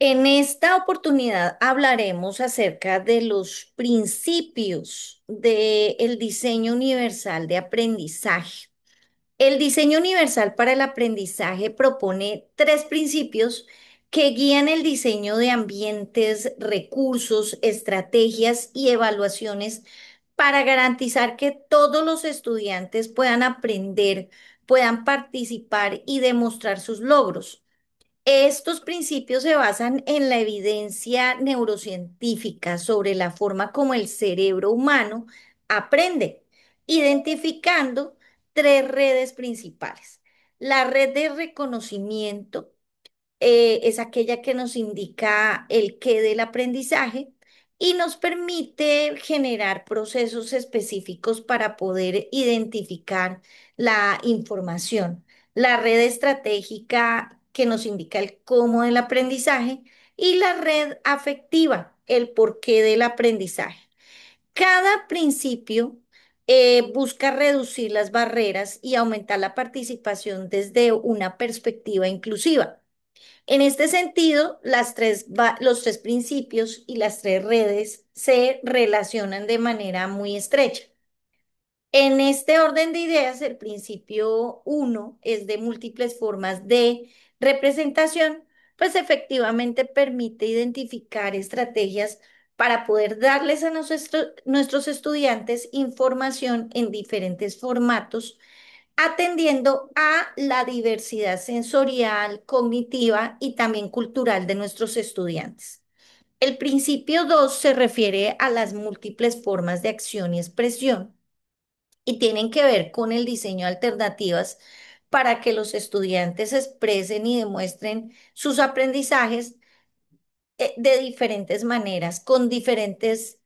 En esta oportunidad hablaremos acerca de los principios del diseño universal de aprendizaje. El diseño universal para el aprendizaje propone tres principios que guían el diseño de ambientes, recursos, estrategias y evaluaciones para garantizar que todos los estudiantes puedan aprender, puedan participar y demostrar sus logros. Estos principios se basan en la evidencia neurocientífica sobre la forma como el cerebro humano aprende, identificando tres redes principales. La red de reconocimiento, es aquella que nos indica el qué del aprendizaje y nos permite generar procesos específicos para poder identificar la información. La red estratégica que nos indica el cómo del aprendizaje y la red afectiva, el porqué del aprendizaje. Cada principio busca reducir las barreras y aumentar la participación desde una perspectiva inclusiva. En este sentido, los tres principios y las tres redes se relacionan de manera muy estrecha. En este orden de ideas, el principio uno es de múltiples formas de representación, pues efectivamente permite identificar estrategias para poder darles a nuestros estudiantes información en diferentes formatos atendiendo a la diversidad sensorial, cognitiva y también cultural de nuestros estudiantes. El principio 2 se refiere a las múltiples formas de acción y expresión y tienen que ver con el diseño de alternativas para que los estudiantes expresen y demuestren sus aprendizajes de diferentes maneras, con diferentes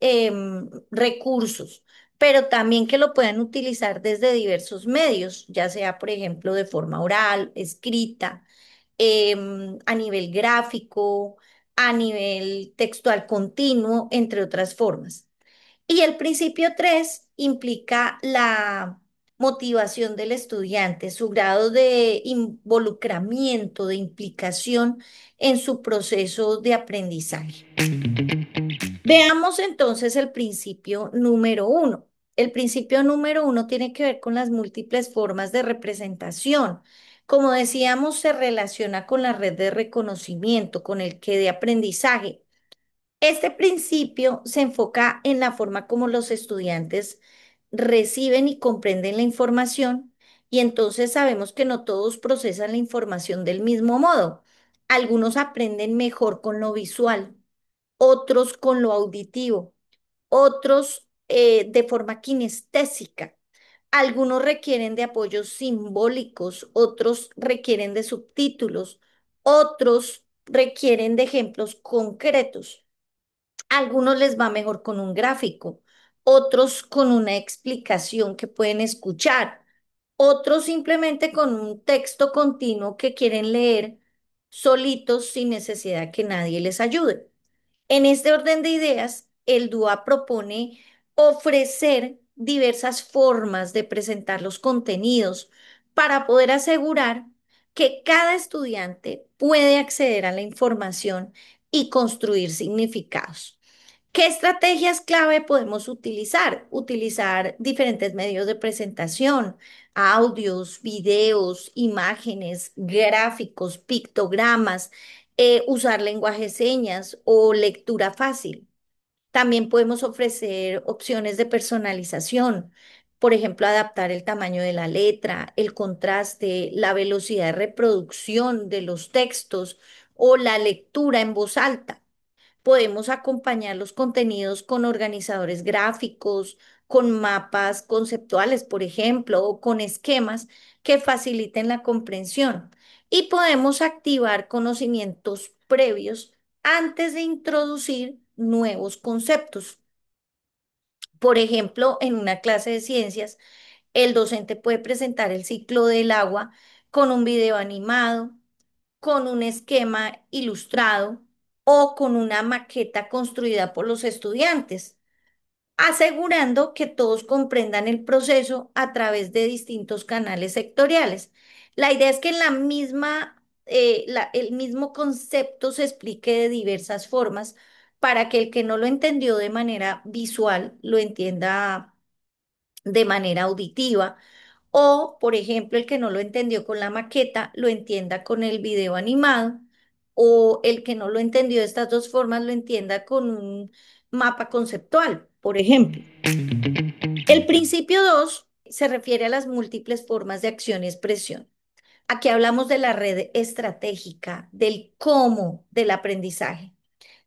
recursos, pero también que lo puedan utilizar desde diversos medios, ya sea, por ejemplo, de forma oral, escrita, a nivel gráfico, a nivel textual continuo, entre otras formas. Y el principio 3 implica la motivación del estudiante, su grado de involucramiento, de implicación en su proceso de aprendizaje. Veamos entonces el principio número uno. El principio número uno tiene que ver con las múltiples formas de representación. Como decíamos, se relaciona con la red de reconocimiento, con el que de aprendizaje. Este principio se enfoca en la forma como los estudiantes reciben y comprenden la información y entonces sabemos que no todos procesan la información del mismo modo. Algunos aprenden mejor con lo visual, otros con lo auditivo, otros de forma kinestésica. Algunos requieren de apoyos simbólicos, otros requieren de subtítulos, otros requieren de ejemplos concretos. A algunos les va mejor con un gráfico, otros con una explicación que pueden escuchar, otros simplemente con un texto continuo que quieren leer solitos sin necesidad que nadie les ayude. En este orden de ideas, el DUA propone ofrecer diversas formas de presentar los contenidos para poder asegurar que cada estudiante puede acceder a la información y construir significados. ¿Qué estrategias clave podemos utilizar? Utilizar diferentes medios de presentación, audios, videos, imágenes, gráficos, pictogramas, usar lenguaje de señas o lectura fácil. También podemos ofrecer opciones de personalización, por ejemplo, adaptar el tamaño de la letra, el contraste, la velocidad de reproducción de los textos o la lectura en voz alta. Podemos acompañar los contenidos con organizadores gráficos, con mapas conceptuales, por ejemplo, o con esquemas que faciliten la comprensión. Y podemos activar conocimientos previos antes de introducir nuevos conceptos. Por ejemplo, en una clase de ciencias, el docente puede presentar el ciclo del agua con un video animado, con un esquema ilustrado o con una maqueta construida por los estudiantes, asegurando que todos comprendan el proceso a través de distintos canales sectoriales. La idea es que en la misma el mismo concepto se explique de diversas formas para que el que no lo entendió de manera visual lo entienda de manera auditiva o, por ejemplo, el que no lo entendió con la maqueta lo entienda con el video animado o el que no lo entendió de estas dos formas lo entienda con un mapa conceptual, por ejemplo. El principio 2 se refiere a las múltiples formas de acción y expresión. Aquí hablamos de la red estratégica, del cómo del aprendizaje.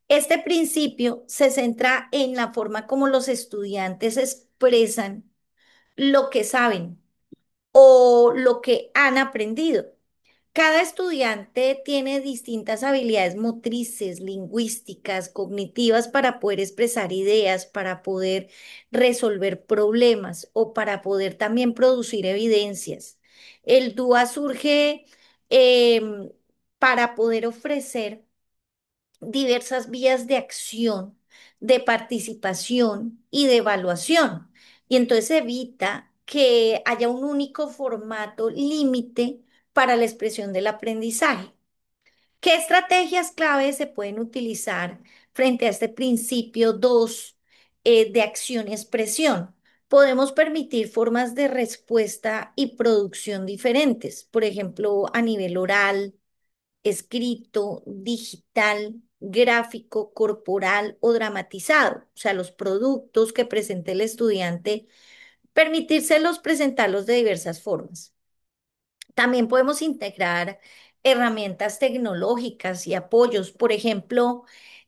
Este principio se centra en la forma como los estudiantes expresan lo que saben o lo que han aprendido. Cada estudiante tiene distintas habilidades motrices, lingüísticas, cognitivas para poder expresar ideas, para poder resolver problemas o para poder también producir evidencias. El DUA surge em, para poder ofrecer diversas vías de acción, de participación y de evaluación. Y entonces evita que haya un único formato límite para la expresión del aprendizaje. ¿Qué estrategias clave se pueden utilizar frente a este principio 2 de acción y expresión? Podemos permitir formas de respuesta y producción diferentes, por ejemplo, a nivel oral, escrito, digital, gráfico, corporal o dramatizado. O sea, los productos que presente el estudiante, permitírselos presentarlos de diversas formas. También podemos integrar herramientas tecnológicas y apoyos, por ejemplo,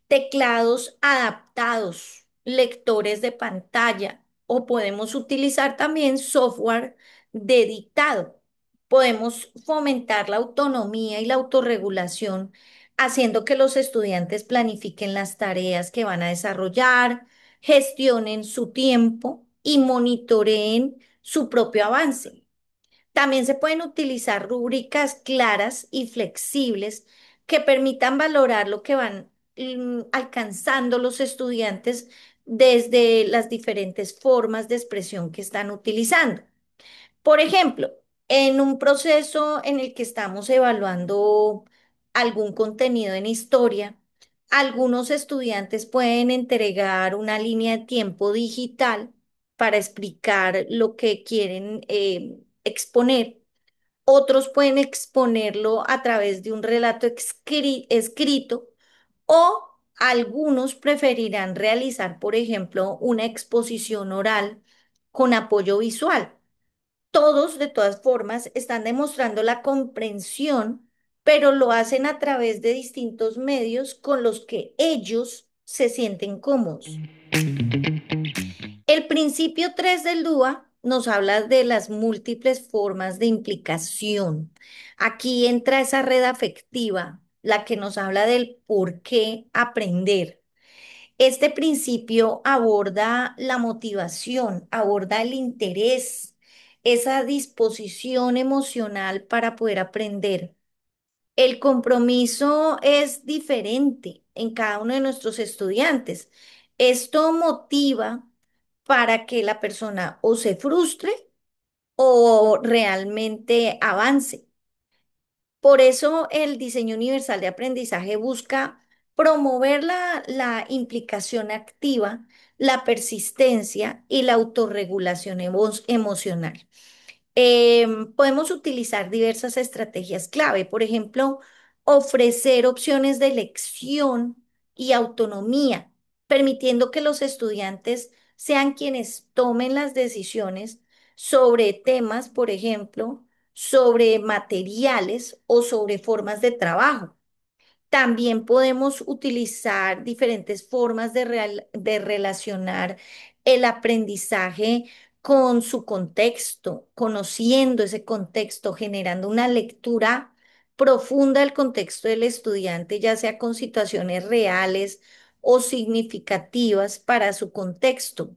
teclados adaptados, lectores de pantalla, o podemos utilizar también software de dictado. Podemos fomentar la autonomía y la autorregulación, haciendo que los estudiantes planifiquen las tareas que van a desarrollar, gestionen su tiempo y monitoreen su propio avance. También se pueden utilizar rúbricas claras y flexibles que permitan valorar lo que van alcanzando los estudiantes desde las diferentes formas de expresión que están utilizando. Por ejemplo, en un proceso en el que estamos evaluando algún contenido en historia, algunos estudiantes pueden entregar una línea de tiempo digital para explicar lo que quieren exponer. Otros pueden exponerlo a través de un relato escrito o algunos preferirán realizar, por ejemplo, una exposición oral con apoyo visual. Todos, de todas formas, están demostrando la comprensión, pero lo hacen a través de distintos medios con los que ellos se sienten cómodos. El principio 3 del DUA nos habla de las múltiples formas de implicación. Aquí entra esa red afectiva, la que nos habla del por qué aprender. Este principio aborda la motivación, aborda el interés, esa disposición emocional para poder aprender. El compromiso es diferente en cada uno de nuestros estudiantes. Esto motiva para que la persona o se frustre o realmente avance. Por eso el diseño universal de aprendizaje busca promover la implicación activa, la persistencia y la autorregulación emocional. Podemos utilizar diversas estrategias clave, por ejemplo, ofrecer opciones de elección y autonomía, permitiendo que los estudiantes sean quienes tomen las decisiones sobre temas, por ejemplo, sobre materiales o sobre formas de trabajo. También podemos utilizar diferentes formas de relacionar el aprendizaje con su contexto, conociendo ese contexto, generando una lectura profunda del contexto del estudiante, ya sea con situaciones reales o significativas para su contexto.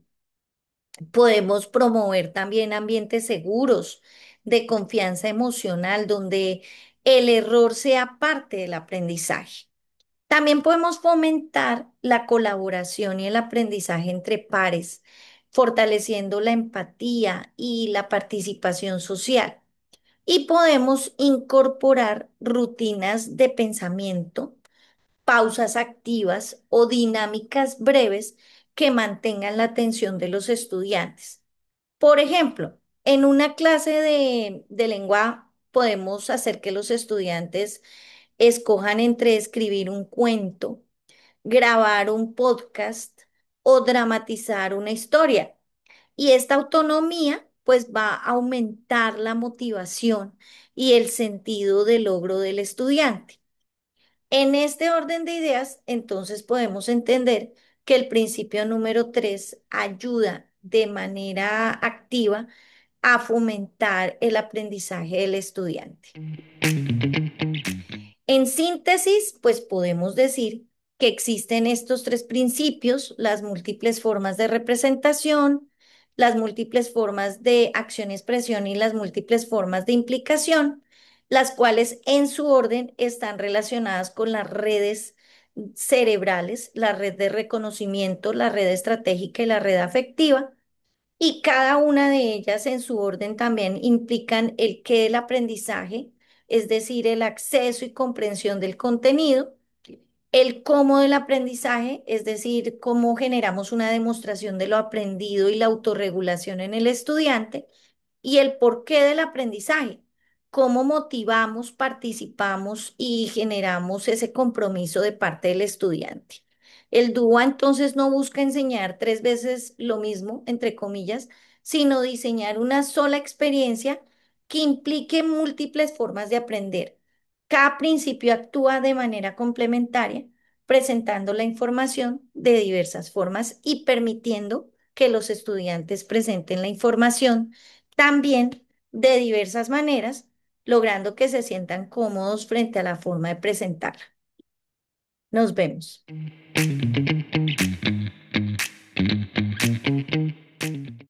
Podemos promover también ambientes seguros de confianza emocional, donde el error sea parte del aprendizaje. También podemos fomentar la colaboración y el aprendizaje entre pares, fortaleciendo la empatía y la participación social. y podemos incorporar rutinas de pensamiento, pausas activas o dinámicas breves que mantengan la atención de los estudiantes. Por ejemplo, en una clase de lengua podemos hacer que los estudiantes escojan entre escribir un cuento, grabar un podcast o dramatizar una historia. Y esta autonomía pues va a aumentar la motivación y el sentido de logro del estudiante. En este orden de ideas, entonces podemos entender que el principio número 3 ayuda de manera activa a fomentar el aprendizaje del estudiante. En síntesis, pues podemos decir que existen estos tres principios: las múltiples formas de representación, las múltiples formas de acción-expresión y las múltiples formas de implicación, las cuales en su orden están relacionadas con las redes cerebrales, la red de reconocimiento, la red estratégica y la red afectiva, y cada una de ellas en su orden también implican el qué del aprendizaje, es decir, el acceso y comprensión del contenido, el cómo del aprendizaje, es decir, cómo generamos una demostración de lo aprendido y la autorregulación en el estudiante, y el porqué del aprendizaje, cómo motivamos, participamos y generamos ese compromiso de parte del estudiante. El DUA entonces no busca enseñar tres veces lo mismo, entre comillas, sino diseñar una sola experiencia que implique múltiples formas de aprender. Cada principio actúa de manera complementaria, presentando la información de diversas formas y permitiendo que los estudiantes presenten la información también de diversas maneras, logrando que se sientan cómodos frente a la forma de presentarla. Nos vemos.